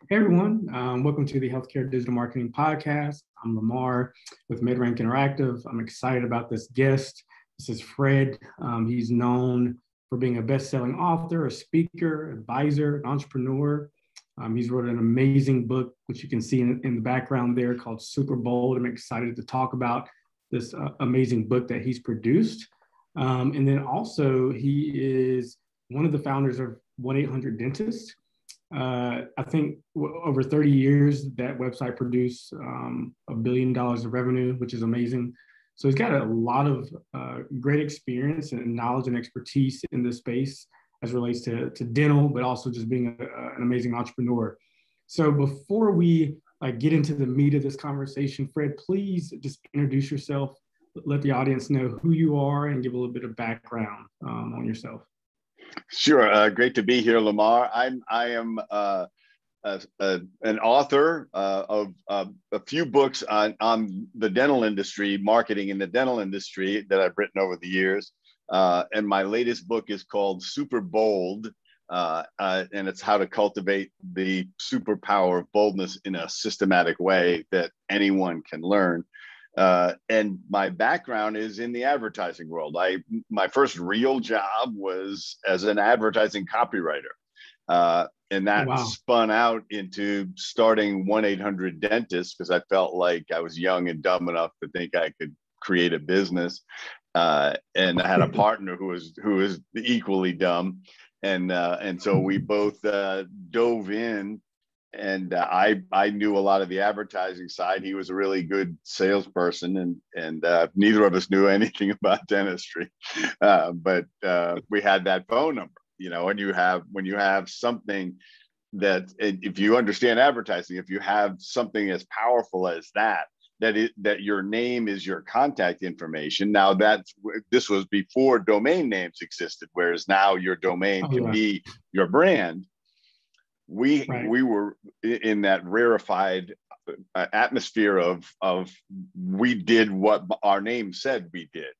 Hey everyone, welcome to the Healthcare Digital Marketing Podcast. I'm Lamar with MidRank Interactive. I'm excited about this guest. This is Fred. He's known for being a best-selling author, a speaker, advisor, an entrepreneur. He's wrote an amazing book, which you can see in the background there, called Superbold. I'm excited to talk about this amazing book that he's produced. And then also, he is one of the founders of 1-800-Dentist. I think over 30 years, that website produced $1 billion of revenue, which is amazing. So he's got a lot of great experience and knowledge and expertise in this space as it relates to dental, but also just being an amazing entrepreneur. So before we get into the meat of this conversation, Fred, please just introduce yourself, let the audience know who you are, and give a little bit of background on yourself. Sure. Great to be here, Lamar. I am an author of a few books on the dental industry, marketing in the dental industry that I've written over the years. And my latest book is called Superbold, and it's how to cultivate the superpower of boldness in a systematic way that anyone can learn. And my background is in the advertising world. My first real job was as an advertising copywriter. And that spun out into starting 1-800-Dentist because I felt like I was young and dumb enough to think I could create a business. And I had a partner who was equally dumb. And so we both dove in. And I knew a lot of the advertising side. He was a really good salesperson, and neither of us knew anything about dentistry. But we had that phone number, and when you have something that, if you understand advertising, if you have something as powerful as that your name is your contact information. Now this was before domain names existed, whereas now your domain can be your brand. We were in that rarefied atmosphere of we did what our name said we did.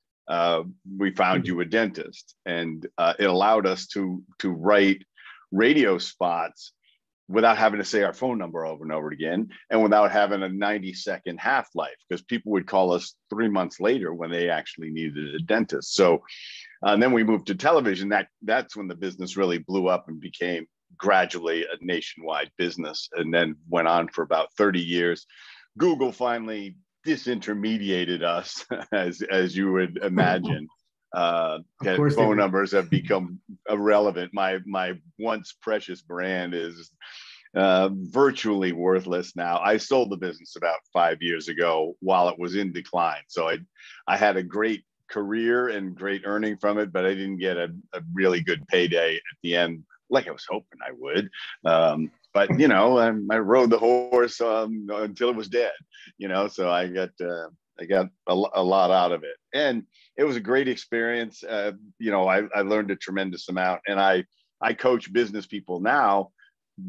We found you a dentist, and it allowed us to write radio spots without having to say our phone number over and over again, and without having a 90-second half-life, because people would call us 3 months later when they actually needed a dentist. So then we moved to television. That's when the business really blew up and became gradually a nationwide business, and then went on for about 30 years. Google finally disintermediated us, as you would imagine. Phone numbers have become irrelevant. My once precious brand is virtually worthless now. I sold the business about 5 years ago while it was in decline. So I had a great career and great earning from it, but I didn't get a really good payday at the end, like I was hoping I would. But I rode the horse until it was dead. So I got a lot out of it, and it was a great experience. I learned a tremendous amount, and I coach business people now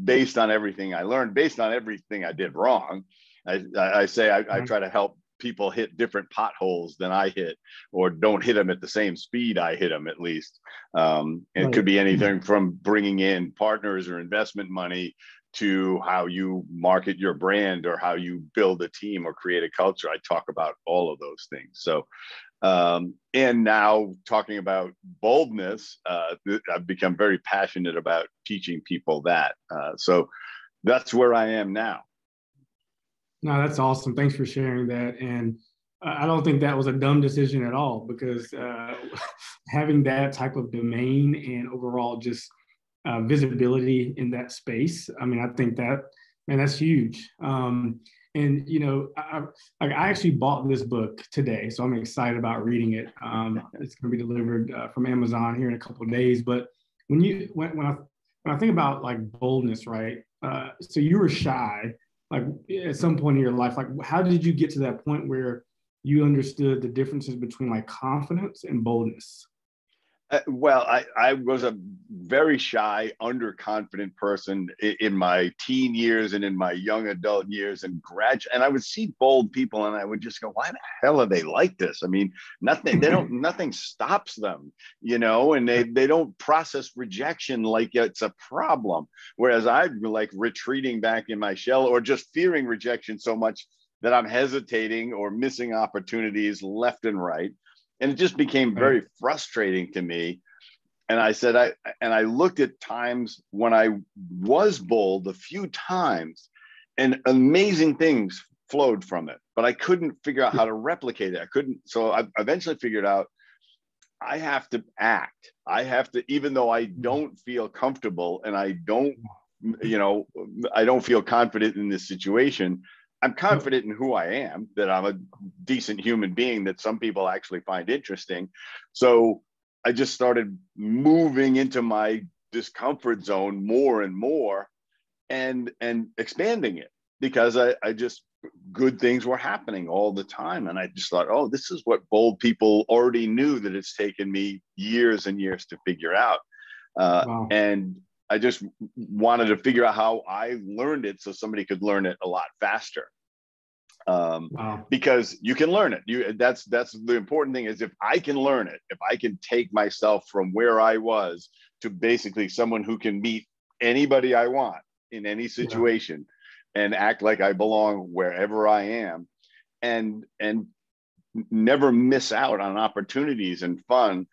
based on everything I learned, based on everything I did wrong. I try to help people hit different potholes than I hit, or don't hit them at the same speed I hit them, at least. It could be anything from bringing in partners or investment money to how you market your brand, or how you build a team or create a culture. I talk about all of those things. So, and now talking about boldness, I've become very passionate about teaching people that. So that's where I am now. No, that's awesome. Thanks for sharing that. And I don't think that was a dumb decision at all, because having that type of domain and overall just visibility in that space, I think that's huge. And, I actually bought this book today, so I'm excited about reading it. It's going to be delivered from Amazon here in a couple of days. But when I think about boldness, right? So you were shy. At some point in your life, how did you get to that point where you understood the differences between confidence and boldness? Well, I was a very shy, underconfident person in my teen years and in my young adult years and and I would see bold people and I would just go, why the hell are they like this? I mean, nothing stops them, and they don't process rejection like it's a problem. Whereas I'm like retreating back in my shell or just fearing rejection so much that I'm hesitating or missing opportunities left and right. And it just became very frustrating to me. And I looked at times when I was bold a few times and amazing things flowed from it, but I couldn't figure out how to replicate it. So I eventually figured out I have to act. I have to, even though I don't feel comfortable and I don't feel confident in this situation, I'm confident in who I am, that I'm a decent human being that some people actually find interesting. So I just started moving into my discomfort zone more and more and expanding it because I just, good things were happening all the time. And I just thought, oh, this is what bold people already knew that it's taken me years and years to figure out. Wow. And I just wanted to figure out how I learned it so somebody could learn it a lot faster. Wow. Because you can learn it. That's the important thing is if I can learn it, if I can take myself from where I was to basically someone who can meet anybody I want in any situation and act like I belong wherever I am and never miss out on opportunities and fun.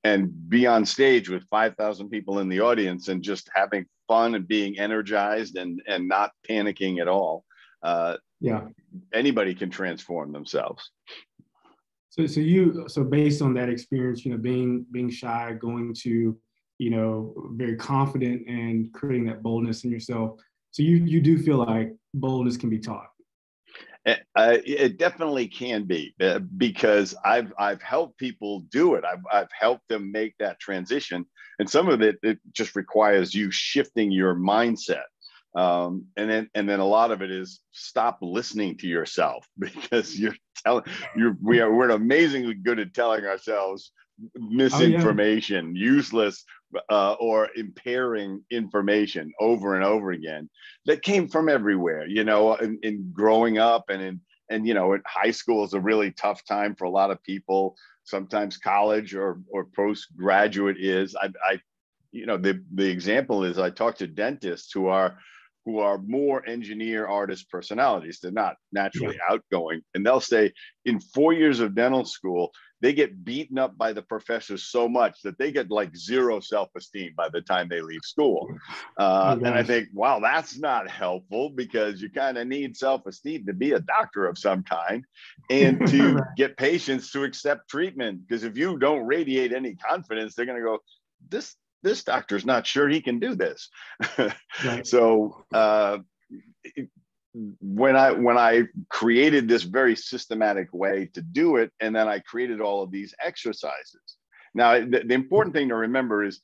And be on stage with 5,000 people in the audience and just having fun and being energized and not panicking at all. Anybody can transform themselves. So based on that experience, being shy, going to, very confident and creating that boldness in yourself. So you do feel like boldness can be taught. It definitely can be because I've helped people do it. I've helped them make that transition, and some of it just requires you shifting your mindset, and then a lot of it is stop listening to yourself because we're amazingly good at telling ourselves misinformation, useless or impairing information over and over again that came from everywhere, in growing up and in high school is a really tough time for a lot of people. Sometimes college or postgraduate is. The example is I talk to dentists who are more engineer artist personalities. They're not naturally outgoing. And they'll say in 4 years of dental school, they get beaten up by the professors so much that they get like zero self-esteem by the time they leave school. And I think, wow, that's not helpful because you kind of need self-esteem to be a doctor of some kind and to get patients to accept treatment. Because if you don't radiate any confidence, they're going to go, this doctor's not sure he can do this. So when I created this very systematic way to do it, and then I created all of these exercises. Now, the important thing to remember is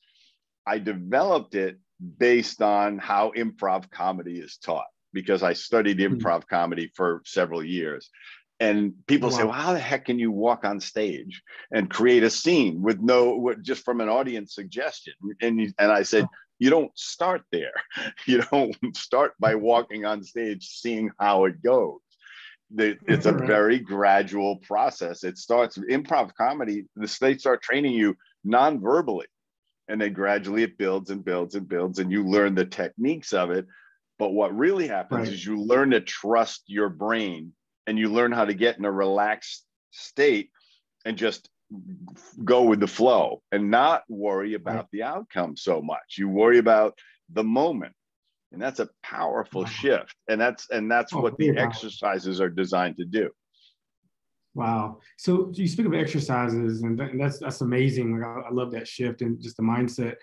I developed it based on how improv comedy is taught, because I studied improv comedy for several years. And people say, well, how the heck can you walk on stage and create a scene with just from an audience suggestion? And I said, you don't start there. You don't start by walking on stage, seeing how it goes. It's a very gradual process. It starts improv comedy. They start training you non-verbally, and then gradually it builds and builds and builds, and you learn the techniques of it. But what really happens is you learn to trust your brain, and you learn how to get in a relaxed state and just go with the flow and not worry about the outcome so much. You worry about the moment. And that's a powerful shift. And that's what the exercises are designed to do. Wow. So you speak of exercises, and that's amazing. I love that shift and just the mindset.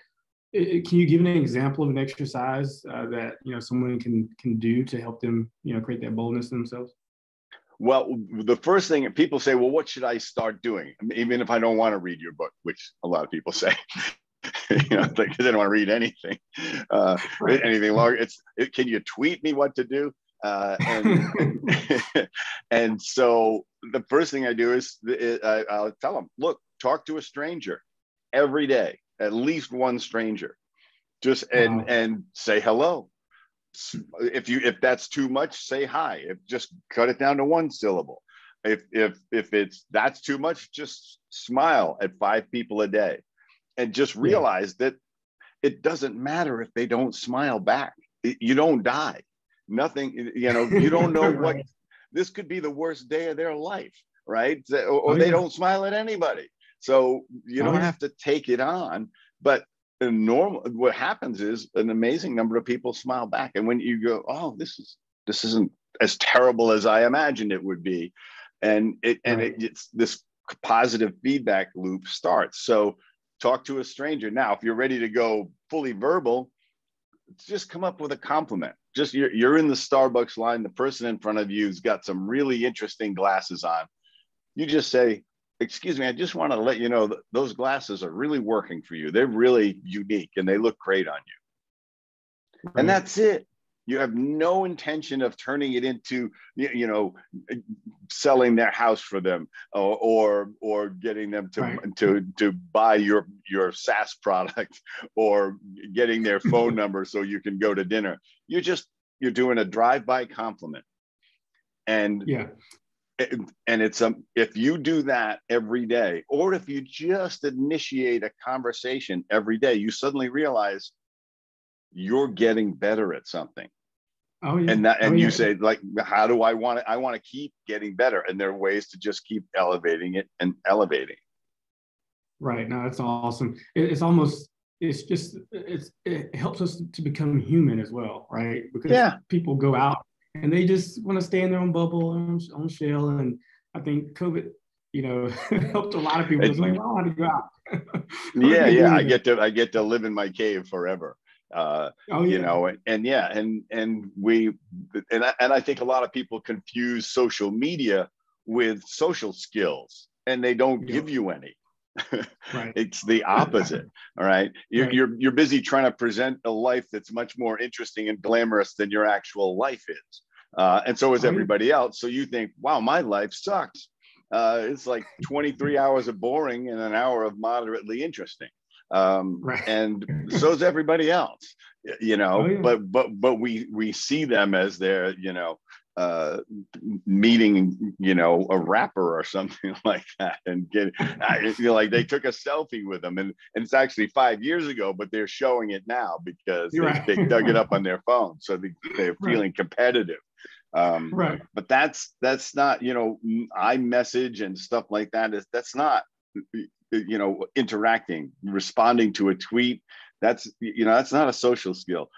Can you give an example of an exercise that someone can do to help them create that boldness in themselves? Well, the first thing people say, well, what should I start doing? Even if I don't want to read your book, which a lot of people say, because they don't want to read anything, anything longer. Can you tweet me what to do? And so the first thing I do is I'll tell them, look, talk to a stranger. every day, at least one stranger, just Wow. and say hello. If that's too much, say hi. If just cut it down to one syllable. If that's too much, just smile at 5 people a day, and just realize that it doesn't matter if they don't smile back. You don't die. Nothing, you don't know what, Right. this could be the worst day of their life, right? Or they don't smile at anybody. So you don't have to take it on. But what happens is an amazing number of people smile back. And when you go, oh, this isn't as terrible as I imagined it would be. And it's this positive feedback loop starts. So talk to a stranger. Now, if you're ready to go fully verbal, just come up with a compliment. Just you're in the Starbucks line, the person in front of you's got some really interesting glasses on. You just say, excuse me, I just want to let you know that those glasses are really working for you. They're really unique and they look great on you. Right. And that's it. You have no intention of turning it into, selling their house for them, or getting them to buy your SaaS product, or getting their phone number so you can go to dinner. You're doing a drive-by compliment, and it's if you do that every day, or if you just initiate a conversation every day, you suddenly realize you're getting better at something. Oh, yeah. And you say, like, how do I want to? I want to keep getting better, and there are ways to just keep elevating it and elevating. Right. No, that's awesome. It helps us to become human as well, right? Because people go out and they just want to stay in their own bubble, own shell, and I think COVID, helped a lot of people. It's like, well, I don't have to go out. I get to live in my cave forever. And I think a lot of people confuse social media with social skills, and they don't give you any. Right. It's the opposite. All right. You're busy trying to present a life that's much more interesting and glamorous than your actual life is. And so is everybody else. So you think, wow, my life sucks. It's like 23 hours of boring and an hour of moderately interesting. And so is everybody else, but we see them as they're, meeting, a rapper or something like that, and like they took a selfie with them, and it's actually 5 years ago, but they're showing it now because they dug it up on their phone, so they're feeling competitive. But that's not, iMessage and stuff like that that's not, interacting, responding to a tweet. That's not a social skill.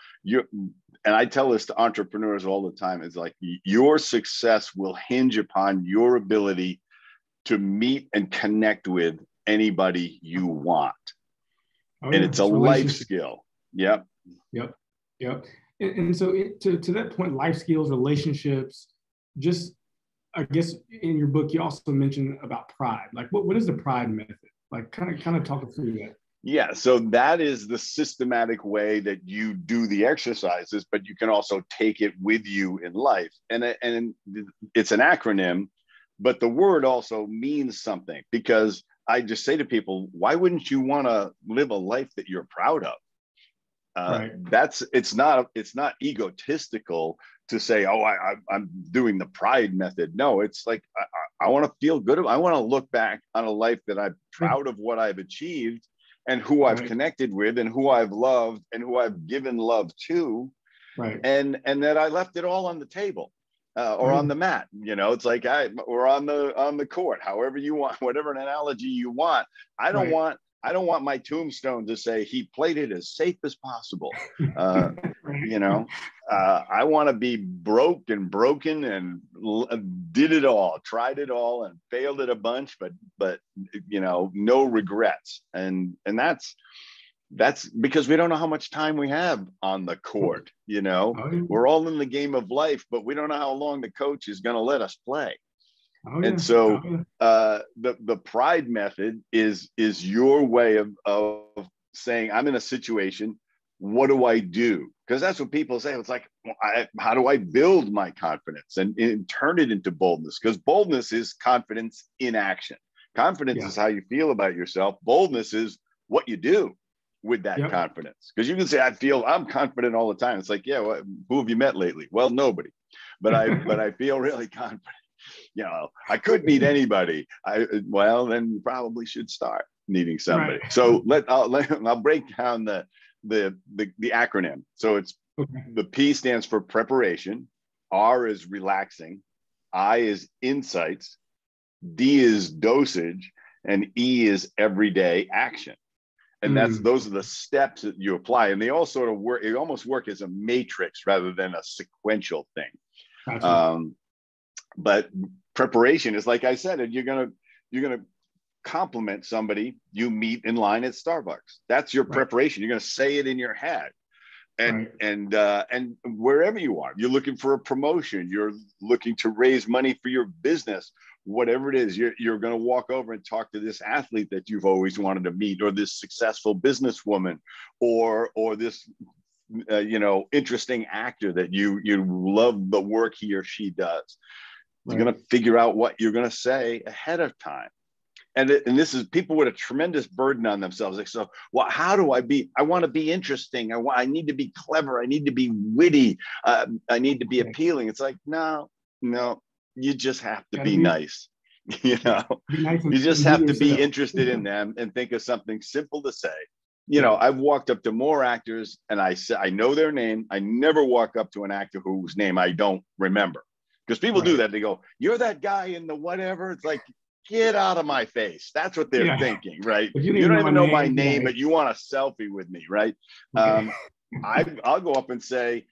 And I tell this to entrepreneurs all the time. It's like, your success will hinge upon your ability to meet and connect with anybody you want. And it's a life skill. Yep. And so to that point, life skills, relationships, just, I guess in your book, you also mentioned about pride. Like, what is the pride method? Like, kind of talk us through that. Yeah, so that is the systematic way that you do the exercises, but you can also take it with you in life. And it's an acronym, but the word also means something, because I just say to people, why wouldn't you want to live a life that you're proud of? It's not egotistical to say, oh, I'm doing the pride method. No, it's like, I want to feel good. I want to look back on a life that I'm proud of what I've achieved, and who I've connected with, and who I've loved, and who I've given love to. And that I left it all on the table, or on the mat. It's like, or on the court, however you want, whatever analogy you want. I don't want my tombstone to say he played it as safe as possible. I want to be broke and broken and did it all, tried it all, and failed it a bunch, but no regrets. And that's because we don't know how much time we have on the court. We're all in the game of life, but we don't know how long the coach is going to let us play. And so the pride method is your way of saying, I'm in a situation, what do I do? Because that's what people say. It's like, how do I build my confidence and turn it into boldness? Because boldness is confidence in action. Confidence is how you feel about yourself. Boldness is what you do with that Yep. confidence. Because you can say, I'm confident all the time. It's like, yeah, well, who have you met lately? Well, nobody. But I feel really confident. You know, I could meet anybody. Well, then you probably should start meeting somebody. Right. So I'll break down the acronym. So it's the P stands for preparation, R is relaxing, I is insights, D is dosage, and E is everyday action. And those are the steps that you apply, and they all sort of work. It almost work as a matrix rather than a sequential thing. Gotcha. But preparation is, like I said, and you're gonna compliment somebody you meet in line at Starbucks. That's your preparation. You're gonna say it in your head, and wherever you are, you're looking for a promotion, you're looking to raise money for your business, whatever it is, you're going to walk over and talk to this athlete that you've always wanted to meet, or this successful businesswoman, or this interesting actor that you love the work he or she does. You're going to figure out what you're going to say ahead of time. And this is people with a tremendous burden on themselves. Like, so, well, how do I want to be interesting. I need to be clever. I need to be witty. I need to be appealing. It's like, no, you just have to be nice. You know, you just have to be interested in them and think of something simple to say. You know, I've walked up to more actors and I know their name. I never walk up to an actor whose name I don't remember, because people do that. They go, "You're that guy in the whatever." It's like, get out of my face. That's what they're thinking, right? You don't even know my name, but you want a selfie with me, right? Okay. I'll go up and say,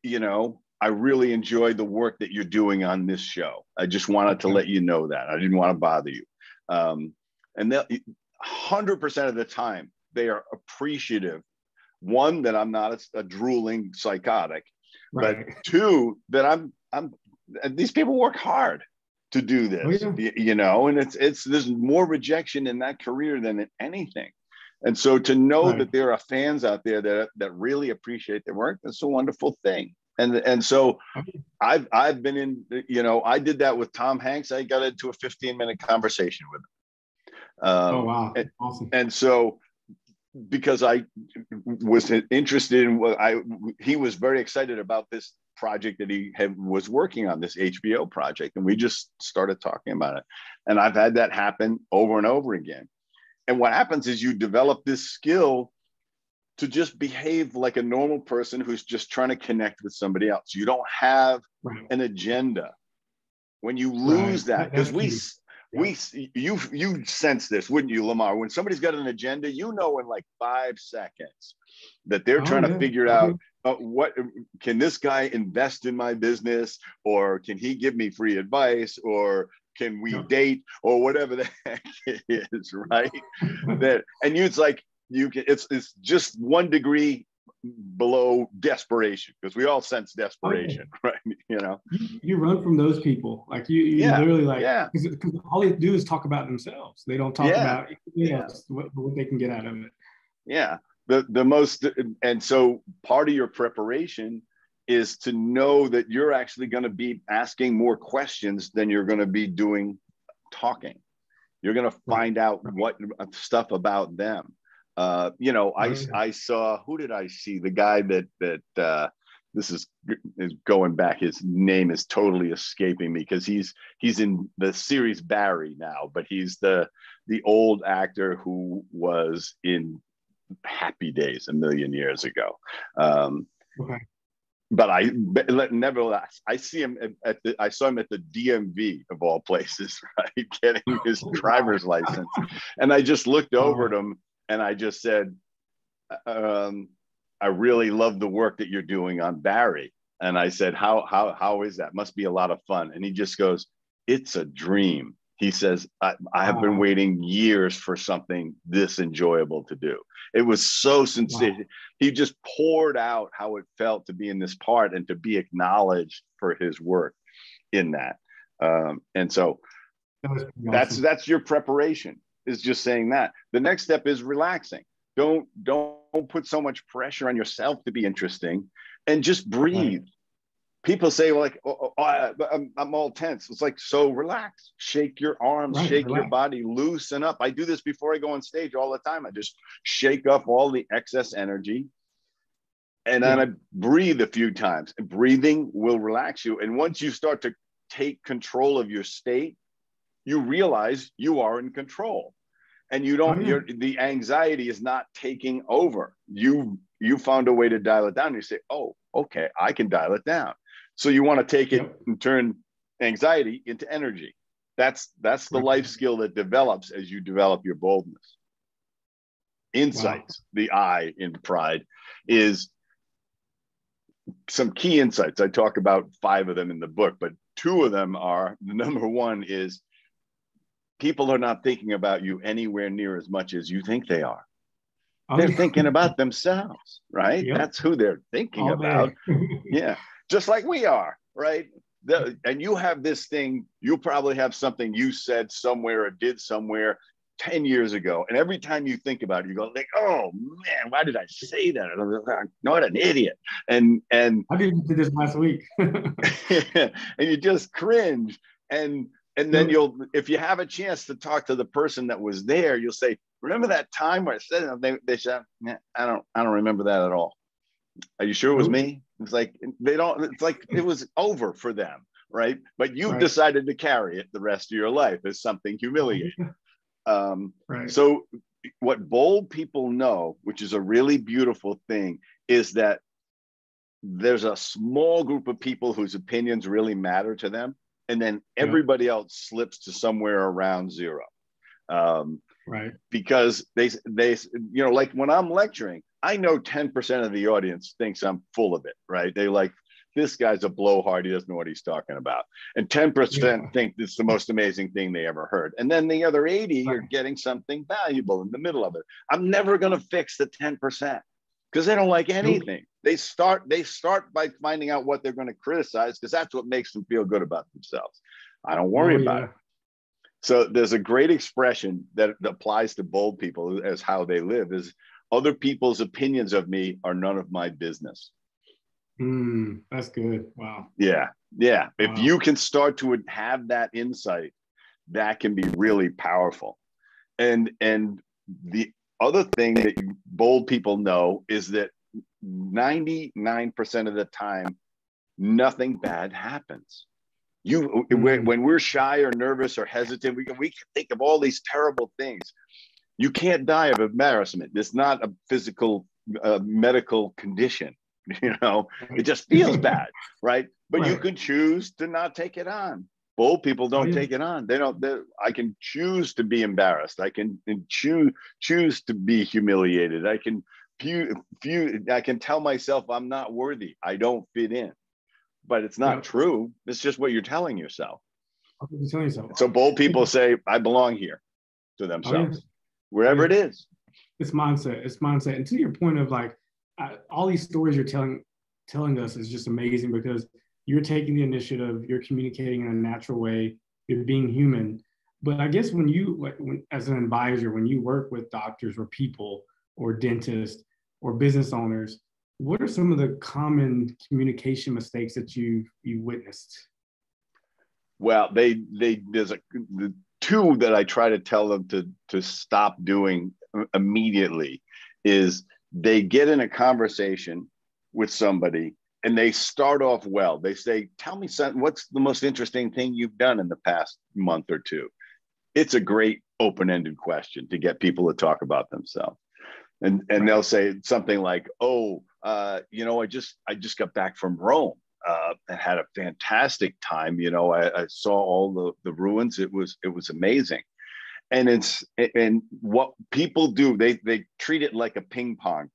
you know, I really enjoyed the work that you're doing on this show. I just wanted to let you know that. I didn't want to bother you. And 100% of the time, they are appreciative. One, that I'm not a drooling psychotic, but two, that these people work hard to do this, you know, and there's more rejection in that career than in anything. And so to know that there are fans out there that really appreciate their work, that's a wonderful thing. And so I've been in, you know, I did that with Tom Hanks. I got into a 15-minute conversation with him. Oh, wow. Awesome. And so, because I was interested in he was very excited about this project that he was working on, this HBO project. And we just started talking about it. And I've had that happen over and over again. And what happens is you develop this skill to just behave like a normal person who's just trying to connect with somebody else. You don't have an agenda. When you lose that, because you sense this, wouldn't you, Lamar? When somebody's got an agenda, you know, in like 5 seconds that they're trying to figure out, what can this guy invest in my business, or can he give me free advice, or can we date, or whatever the heck it is, right? And it's like, it's just 1 degree below desperation, because we all sense desperation, right? You know, you run from those people. Like you literally, like, because all they do is talk about themselves. They don't talk about what they can get out of it. Yeah. The most, and so part of your preparation is to know that you're actually going to be asking more questions than you're going to be talking. You're going to find out what stuff about them. You know, I saw, who did I see? The guy that this is going back. His name is totally escaping me, because he's in the series Barry now, but he's the old actor who was in Happy Days a million years ago. But nevertheless, I saw him at the DMV of all places, right, getting his driver's license, and I just looked over at him and I just said, I really love the work that you're doing on Barry. And I said, how is that? Must be a lot of fun. And he just goes, it's a dream. He says, I have been waiting years for something this enjoyable to do. It was so sincere. Wow. He just poured out how it felt to be in this part and to be acknowledged for his work in that. And so that's your preparation, is just saying that. The next step is relaxing. Don't put so much pressure on yourself to be interesting, and just breathe. people say like, I'm all tense. It's like, so relax, shake your arms, Right, shake your relax. body, loosen up. I do this before I go on stage all the time. I just shake off all the excess energy. And then I breathe a few times, and breathing will relax you. And once you start to take control of your state, you realize you are in control, and you don't, the anxiety is not taking over. You found a way to dial it down. You say, oh, okay, I can dial it down. So you want to take it and turn anxiety into energy. That's the life skill that develops as you develop your boldness. Insights, the I in pride, is some key insights. I talk about 5 of them in the book, but 2 of them are, the number 1 is, people are not thinking about you anywhere near as much as you think they are. They're thinking about themselves, right? That's who they're thinking about. Just like we are, right? And you have this thing, you probably have something you said somewhere or did somewhere 10 years ago. And every time you think about it, you go like, oh man, why did I say that? I'm not an idiot. And I did this last week. and you just cringe. And then you'll, if you have a chance to talk to the person that was there, you'll say, remember that time where I said it? They said, I don't remember that at all. Are you sure it was me? It's like, it's like it was over for them, right? But you've decided to carry it the rest of your life as something humiliating. So what bold people know, which is a really beautiful thing, is that there's a small group of people whose opinions really matter to them. And then everybody else slips to somewhere around 0. Because they, you know, like when I'm lecturing, I know 10% of the audience thinks I'm full of it, right? They like, this guy's a blowhard, he doesn't know what he's talking about. And 10% think this is the most amazing thing they ever heard. And then the other 80 are getting something valuable in the middle of it. I'm never going to fix the 10% because they don't like anything. They start by finding out what they're going to criticize, because that's what makes them feel good about themselves. I don't worry about it. So there's a great expression that applies to bold people as how they live is, other people's opinions of me are none of my business. That's good. Wow. Yeah. Wow. If you can start to have that insight, that can be really powerful. And the other thing that bold people know is that 99% of the time, nothing bad happens. When we're shy or nervous or hesitant, we can think of all these terrible things. You can't die of embarrassment. It's not a physical, medical condition. You know, it just feels bad, right? But you can choose to not take it on. Bold people don't take it on. I can choose to be embarrassed. I can choose to be humiliated. I can tell myself I'm not worthy. I don't fit in. But it's not true. It's just what you're telling yourself. So bold people say, I belong here, to themselves, wherever it is. It's mindset. It's mindset. And to your point of like, all these stories you're telling us is just amazing, because you're taking the initiative, you're communicating in a natural way, you're being human. But I guess when as an advisor, when you work with doctors or people or dentists or business owners, what are some of the common communication mistakes that you witnessed? Well, there's the 2 that I try to tell them to stop doing immediately is they get in a conversation with somebody and they start off well. They say, tell me something, what's the most interesting thing you've done in the past month or 2? It's a great open-ended question to get people to talk about themselves. And they'll say something like, oh, you know, I just got back from Rome and had a fantastic time. You know, I saw all the ruins. It was amazing. And what people do, they treat it like a ping pong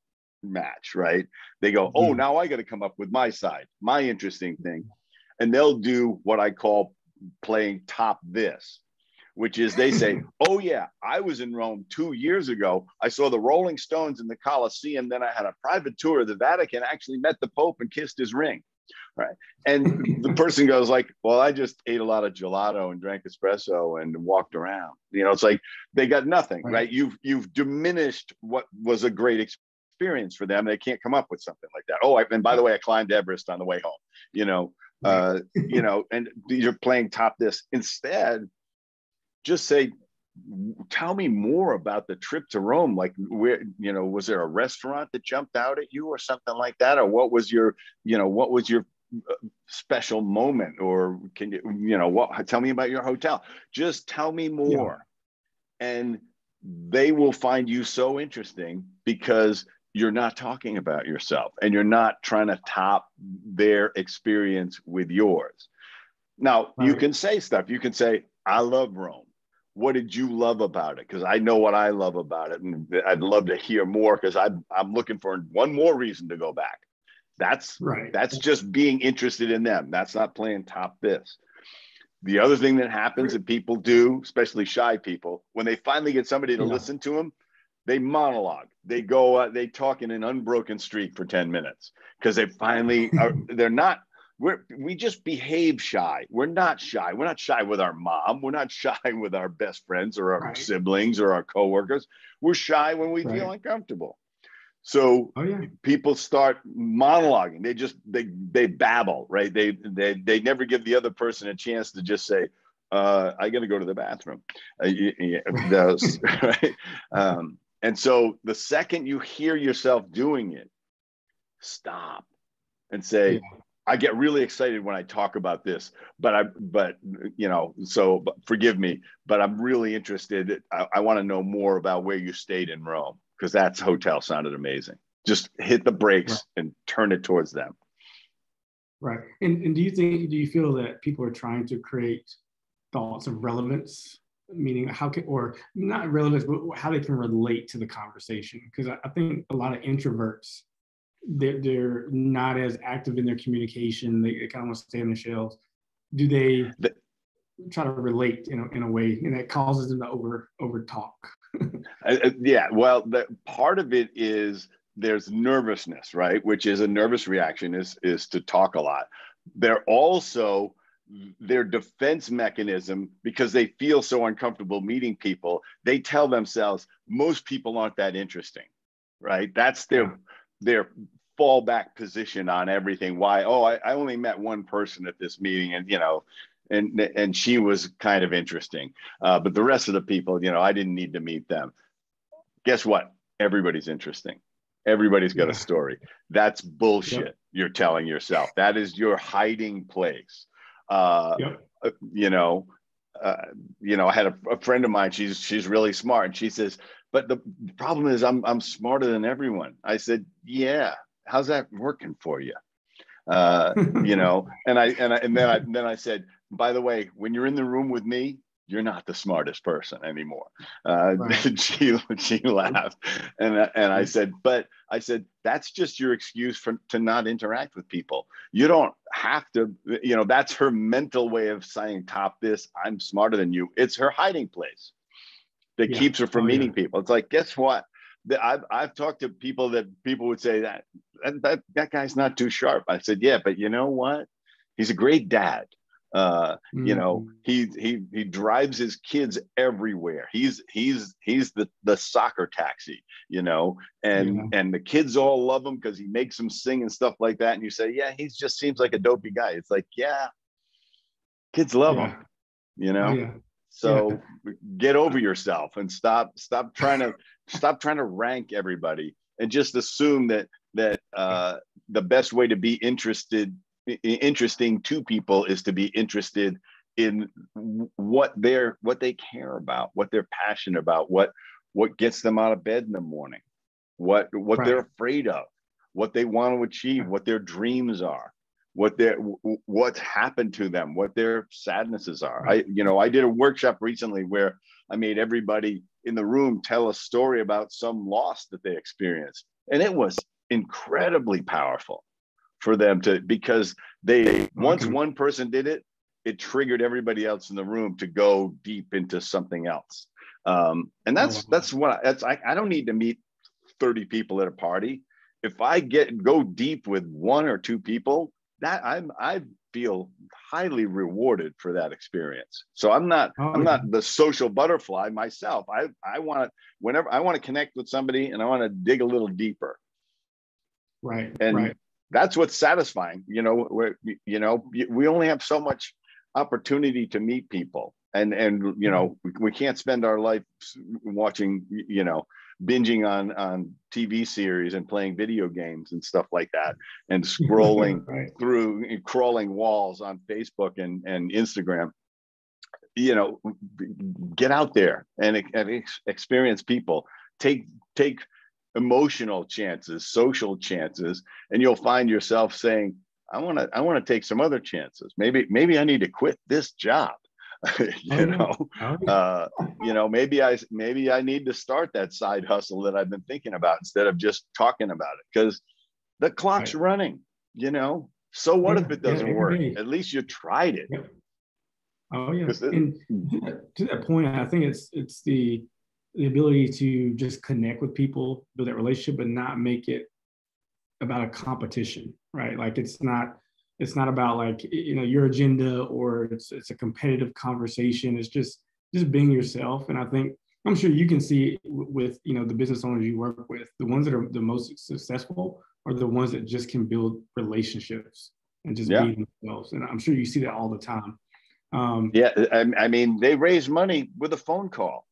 match, right? They go, oh, now I got to come up with my side, my interesting thing. And they'll do what I call playing top this, which is they say, oh yeah, I was in Rome 2 years ago. I saw the Rolling Stones in the Colosseum. Then I had a private tour of the Vatican, actually met the Pope and kissed his ring. Right. And the person goes like, well, I just ate a lot of gelato and drank espresso and walked around. You know, it's like they got nothing, right? You've diminished what was a great experience experience for them. They can't come up with something like that. Oh, and by the way, I climbed Everest on the way home, and you're playing top this. Instead, just say, tell me more about the trip to Rome. Like, where, was there a restaurant that jumped out at you or something like that? Or what was your special moment? Or can you, tell me about your hotel. Just tell me more. Yeah. And they will find you so interesting because you're not talking about yourself and you're not trying to top their experience with yours. Now, you can say stuff. You can say, I love Rome. What did you love about it? Because I know what I love about it. And I'd love to hear more because I'm looking for one more reason to go back. That's just being interested in them. That's not playing top this. The other thing that happens that people do, especially shy people, when they finally get somebody to listen to them, they monologue. They go, they talk in an unbroken streak for 10 minutes because they finally are, we just behave shy. We're not shy. We're not shy with our mom. We're not shy with our best friends or our siblings or our coworkers. We're shy when we feel uncomfortable. So people start monologuing. They babble, right? They never give the other person a chance to just say, I got to go to the bathroom. Right? And so the second you hear yourself doing it, stop and say, I get really excited when I talk about this, but forgive me, but I'm really interested. I want to know more about where you stayed in Rome, because that hotel sounded amazing. Just hit the brakes and turn it towards them. Right. And do you feel that people are trying to create thoughts of relevance, meaning or not relevance, but how they can relate to the conversation? Because I think a lot of introverts, they're not as active in their communication. They kind of want to stay in their shells. Do they try to relate in a way, and that causes them to over talk? Well, part of it is there's nervousness, right? Which is a nervous reaction is to talk a lot. They're also their defense mechanism, because they feel so uncomfortable meeting people, they tell themselves most people aren't that interesting, right? That's their fallback position on everything. Why? Oh, I only met one person at this meeting, and she was kind of interesting, but the rest of the people, I didn't need to meet them. Guess what? Everybody's interesting. Everybody's got a story. That's bullshit. You're telling yourself. That is your hiding place. I had a friend of mine. She's really smart, and she says, but the problem is I'm smarter than everyone. I said, yeah. How's that working for you? And then I said, by the way, when you're in the room with me, you're not the smartest person anymore. She laughed, and I said, that's just your excuse to not interact with people. You don't have to. That's her mental way of saying, top this. I'm smarter than you. It's her hiding place that keeps her from meeting people. It's like, guess what? I've talked to people that people would say that guy's not too sharp. I said, yeah, but you know what? He's a great dad. He drives his kids everywhere. He's the soccer taxi, and the kids all love him because he makes them sing and stuff like that. And you say, yeah, he just seems like a dopey guy. It's like, yeah, kids love him, So get over yourself and stop trying to rank everybody, and just assume that the best way to be interesting to people is to be interested in what they care about, what they're passionate about, what gets them out of bed in the morning, what they're afraid of, what they want to achieve, what their dreams are, what's happened to them, what their sadnesses are. I did a workshop recently where I made everybody in the room tell a story about some loss that they experienced, and it was incredibly powerful for them because once one person did it, it triggered everybody else in the room to go deep into something else. And that's what I don't need to meet 30 people at a party. If I go deep with one or two people, that I feel highly rewarded for that experience. So I'm not the social butterfly myself. I want to, whenever I want to connect with somebody and I want to dig a little deeper, Right. And right. that's what's satisfying. We only have so much opportunity to meet people, and we can't spend our life watching, binging on TV series and playing video games and stuff like that, and scrolling right. through and crawling walls on Facebook and Instagram. Get out there and experience people. Take emotional chances, social chances, and you'll find yourself saying, I want to take some other chances. Maybe I need to quit this job. Maybe I need to start that side hustle that I've been thinking about instead of just talking about it, because the clock's running. So what if it doesn't work? At least you tried it. Yeah. Oh yeah. And to that point, I think it's the ability to just connect with people, build that relationship, but not make it about a competition, right? Like it's not about like, your agenda, or it's a competitive conversation. It's just being yourself. And I'm sure you can see with, the business owners you work with, the ones that are the most successful are the ones that just can build relationships and just be themselves. And I'm sure you see that all the time. I mean, they raise money with a phone call,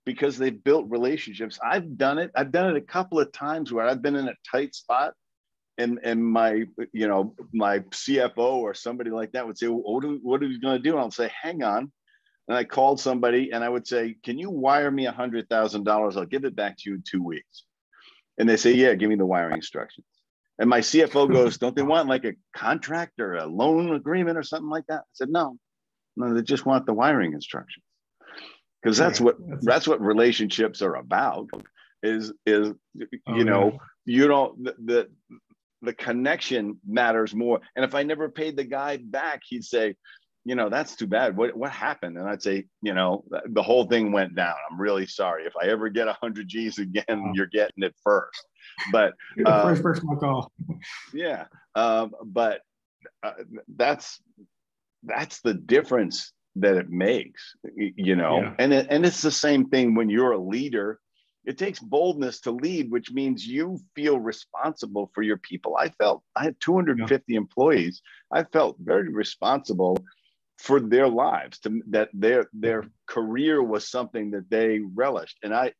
because they've built relationships. I've done it a couple of times where I've been in a tight spot, and my CFO or somebody like that would say, well, what are you going to do? And I'll say, hang on. And I called somebody and I would say, can you wire me $100,000? I'll give it back to you in 2 weeks. And they say, yeah, give me the wiring instructions. And my CFO goes, don't they want like a contract or a loan agreement or something like that? I said, no, they just want the wiring instructions. Because that's what relationships are about. You don't, the connection matters more. And if I never paid the guy back, he'd say, that's too bad. What happened? And I'd say, the whole thing went down. I'm really sorry. If I ever get 100 G's again, you're getting it first. But you're the first person I call. Yeah. But that's the difference that it makes, and it's the same thing when you're a leader. It takes boldness to lead, which means you feel responsible for your people. I had 250 employees. I felt very responsible for their lives, that their career was something that they relished. And I,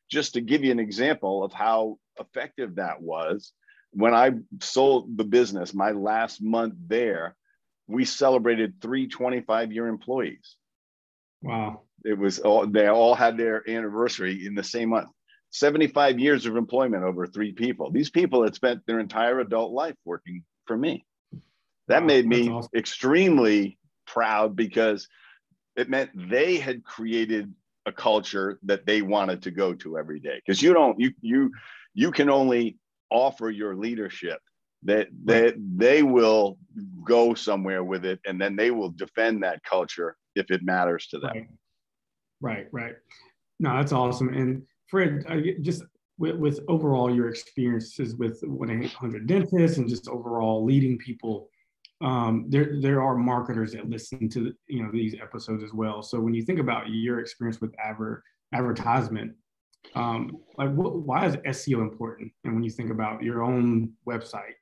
just to give you an example of how effective that was, when I sold the business, my last month there, we celebrated 3 25-year employees. Wow. They all had their anniversary in the same month. 75 years of employment over 3 people. These people had spent their entire adult life working for me. That made me extremely proud, because it meant they had created a culture that they wanted to go to every day. Because you can only offer your leadership that they will go somewhere with it, and then they will defend that culture if it matters to them. Right. No, that's awesome. And Fred, just with overall your experiences with 1-800 Dentists and just overall leading people, there are marketers that listen to these episodes as well. So when you think about your experience with advertisement, why is SEO important? And when you think about your own website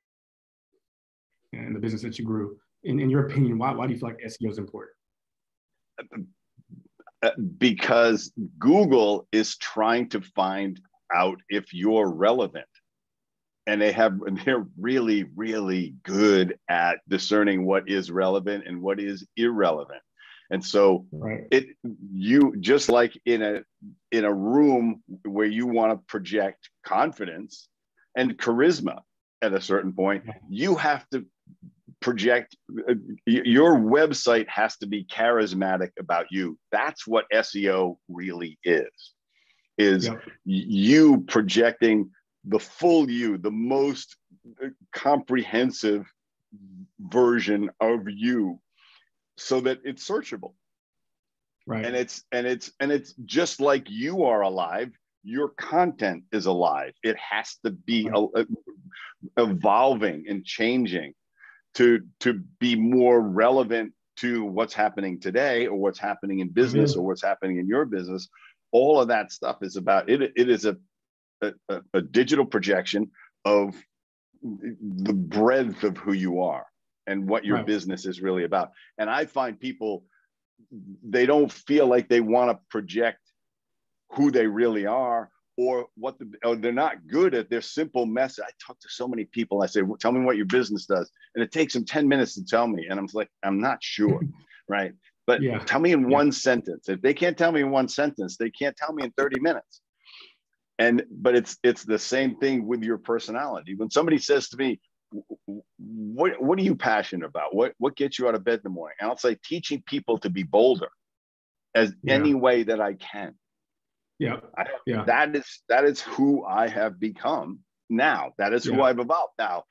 and the business that you grew, in your opinion, why do you feel like SEO is important? Because Google is trying to find out if you're relevant. And they're really, really good at discerning what is relevant and what is irrelevant. And so you just like in a room where you want to project confidence and charisma at a certain point, you have to project, your website has to be charismatic about you. That's what SEO really is you projecting the full you, the most comprehensive version of you, so that it's searchable. Right. And it's just like you are alive, your content is alive. It has to be evolving and changing to be more relevant to what's happening today, or what's happening in business, or what's happening in your business. All of that stuff is about it. It is a digital projection of the breadth of who you are and what your business is really about. And I find people, they don't feel like they want to project who they really are, or or they're not good at their simple message. I talk to so many people. I say, well, tell me what your business does. And it takes them 10 minutes to tell me. And I'm like, I'm not sure. Right. But tell me in one sentence. If they can't tell me in one sentence, they can't tell me in 30 minutes. But it's the same thing with your personality. When somebody says to me, what are you passionate about? What gets you out of bed in the morning? And I'll say, teaching people to be bolder as any way that I can. That is who I have become now. That is who I'm about now.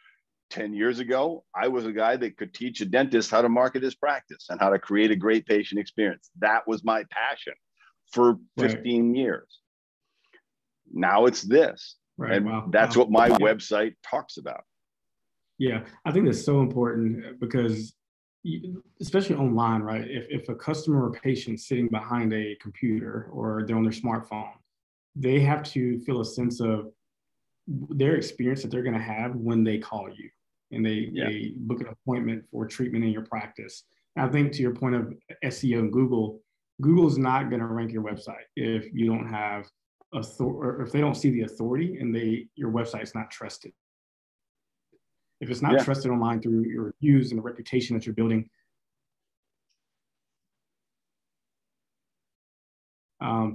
10 years ago, I was a guy that could teach a dentist how to market his practice and how to create a great patient experience. That was my passion for 15 years. Now it's this. And that's what my website talks about. Yeah, I think that's so important because, especially online, right? If a customer or patient sitting behind a computer or they're on their smartphone, they have to feel a sense of their experience that they're going to have when they call you and they book an appointment for treatment in your practice. And I think to your point of SEO and Google's not going to rank your website if you don't have or if they don't see the authority and your website's not trusted. If it's not trusted online through your reviews and the reputation that you're building,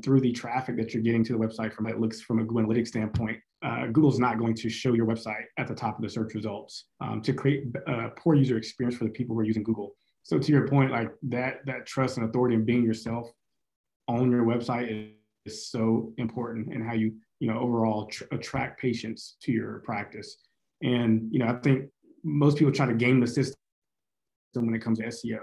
through the traffic that you're getting to the website from it looks from a Google Analytics standpoint, Google's not going to show your website at the top of the search results to create a poor user experience for the people who are using Google. So to your point, like that trust and authority and being yourself on your website is so important in how you overall attract patients to your practice. And I think most people try to game the system when it comes to SEO.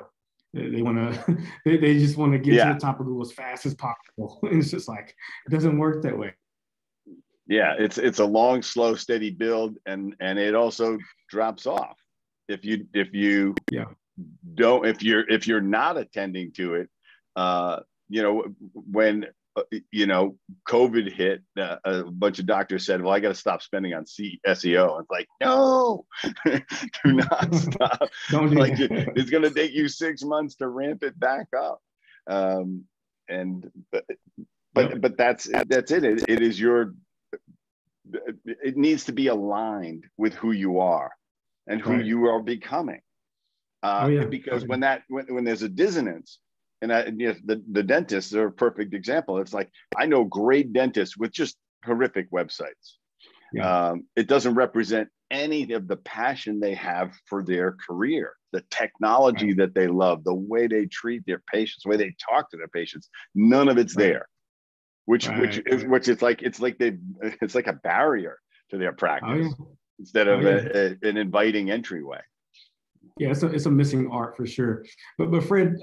They want to, they just want to get to the top of Google as fast as possible. And it's just like, it doesn't work that way. Yeah, it's a long, slow, steady build, and it also drops off if you're not attending to it. When COVID hit, a bunch of doctors said, well, I got to stop spending on SEO. It's like, no, do not stop. Don't do like that. It's going to take you 6 months to ramp it back up. But that's it. It is it needs to be aligned with who you are and who you are becoming. Because when there's a dissonance, and the dentists are a perfect example. It's like, I know great dentists with just horrific websites. It doesn't represent any of the passion they have for their career, the technology that they love, the way they treat their patients, the way they talk to their patients. None of it's there, which is like, it's like a barrier to their practice instead of an inviting entryway. Yeah, it's a missing art for sure. But Fred,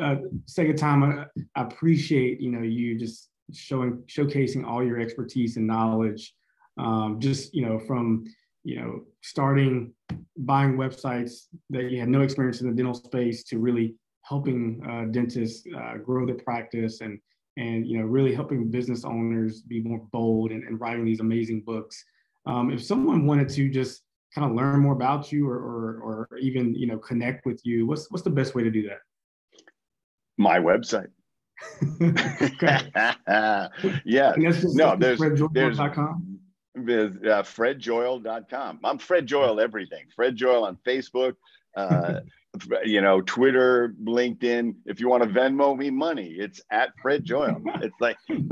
second time, I appreciate you just showcasing all your expertise and knowledge. From starting buying websites that you had no experience in the dental space to really helping dentists grow their practice and really helping business owners be more bold and writing these amazing books. If someone wanted to just kind of learn more about you or even connect with you, what's the best way to do that? My website. Yeah. No, there's FredJoyal.com. FredJoyal.com. I'm Fred Joyal everything. Fred Joyal on Facebook, Twitter, LinkedIn. If you want to Venmo me money, it's at Fred Joyal. It's like I'm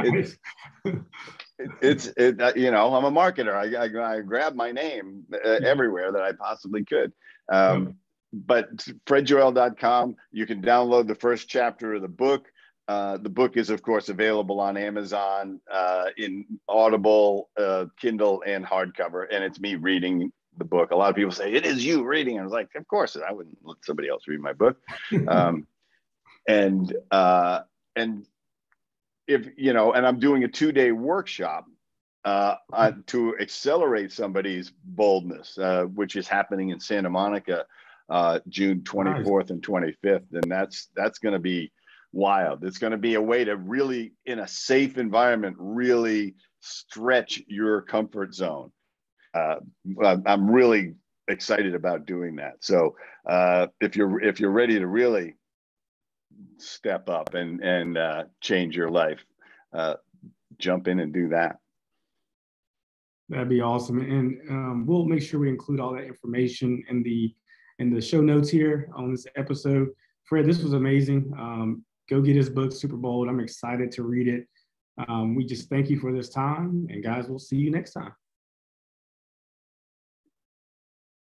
a marketer. I grab my name everywhere that I possibly could. But FredJoyal.com, you can download the first chapter of the book. The book is, of course, available on Amazon, in Audible, Kindle, and hardcover. And it's me reading the book. A lot of people say, it is you reading. I was like, of course, I wouldn't let somebody else read my book. And if, and I'm doing a 2-day workshop to accelerate somebody's boldness, which is happening in Santa Monica, June 24th and 25th. And that's going to be wild. It's going to be a way to really, in a safe environment, really stretch your comfort zone. I'm really excited about doing that. So if you're ready to really step up and change your life, jump in and do that. That'd be awesome. And we'll make sure we include all that information in the show notes here on this episode. Fred, this was amazing. Go get his book, Superbold. I'm excited to read it. We just thank you for this time. And guys, we'll see you next time.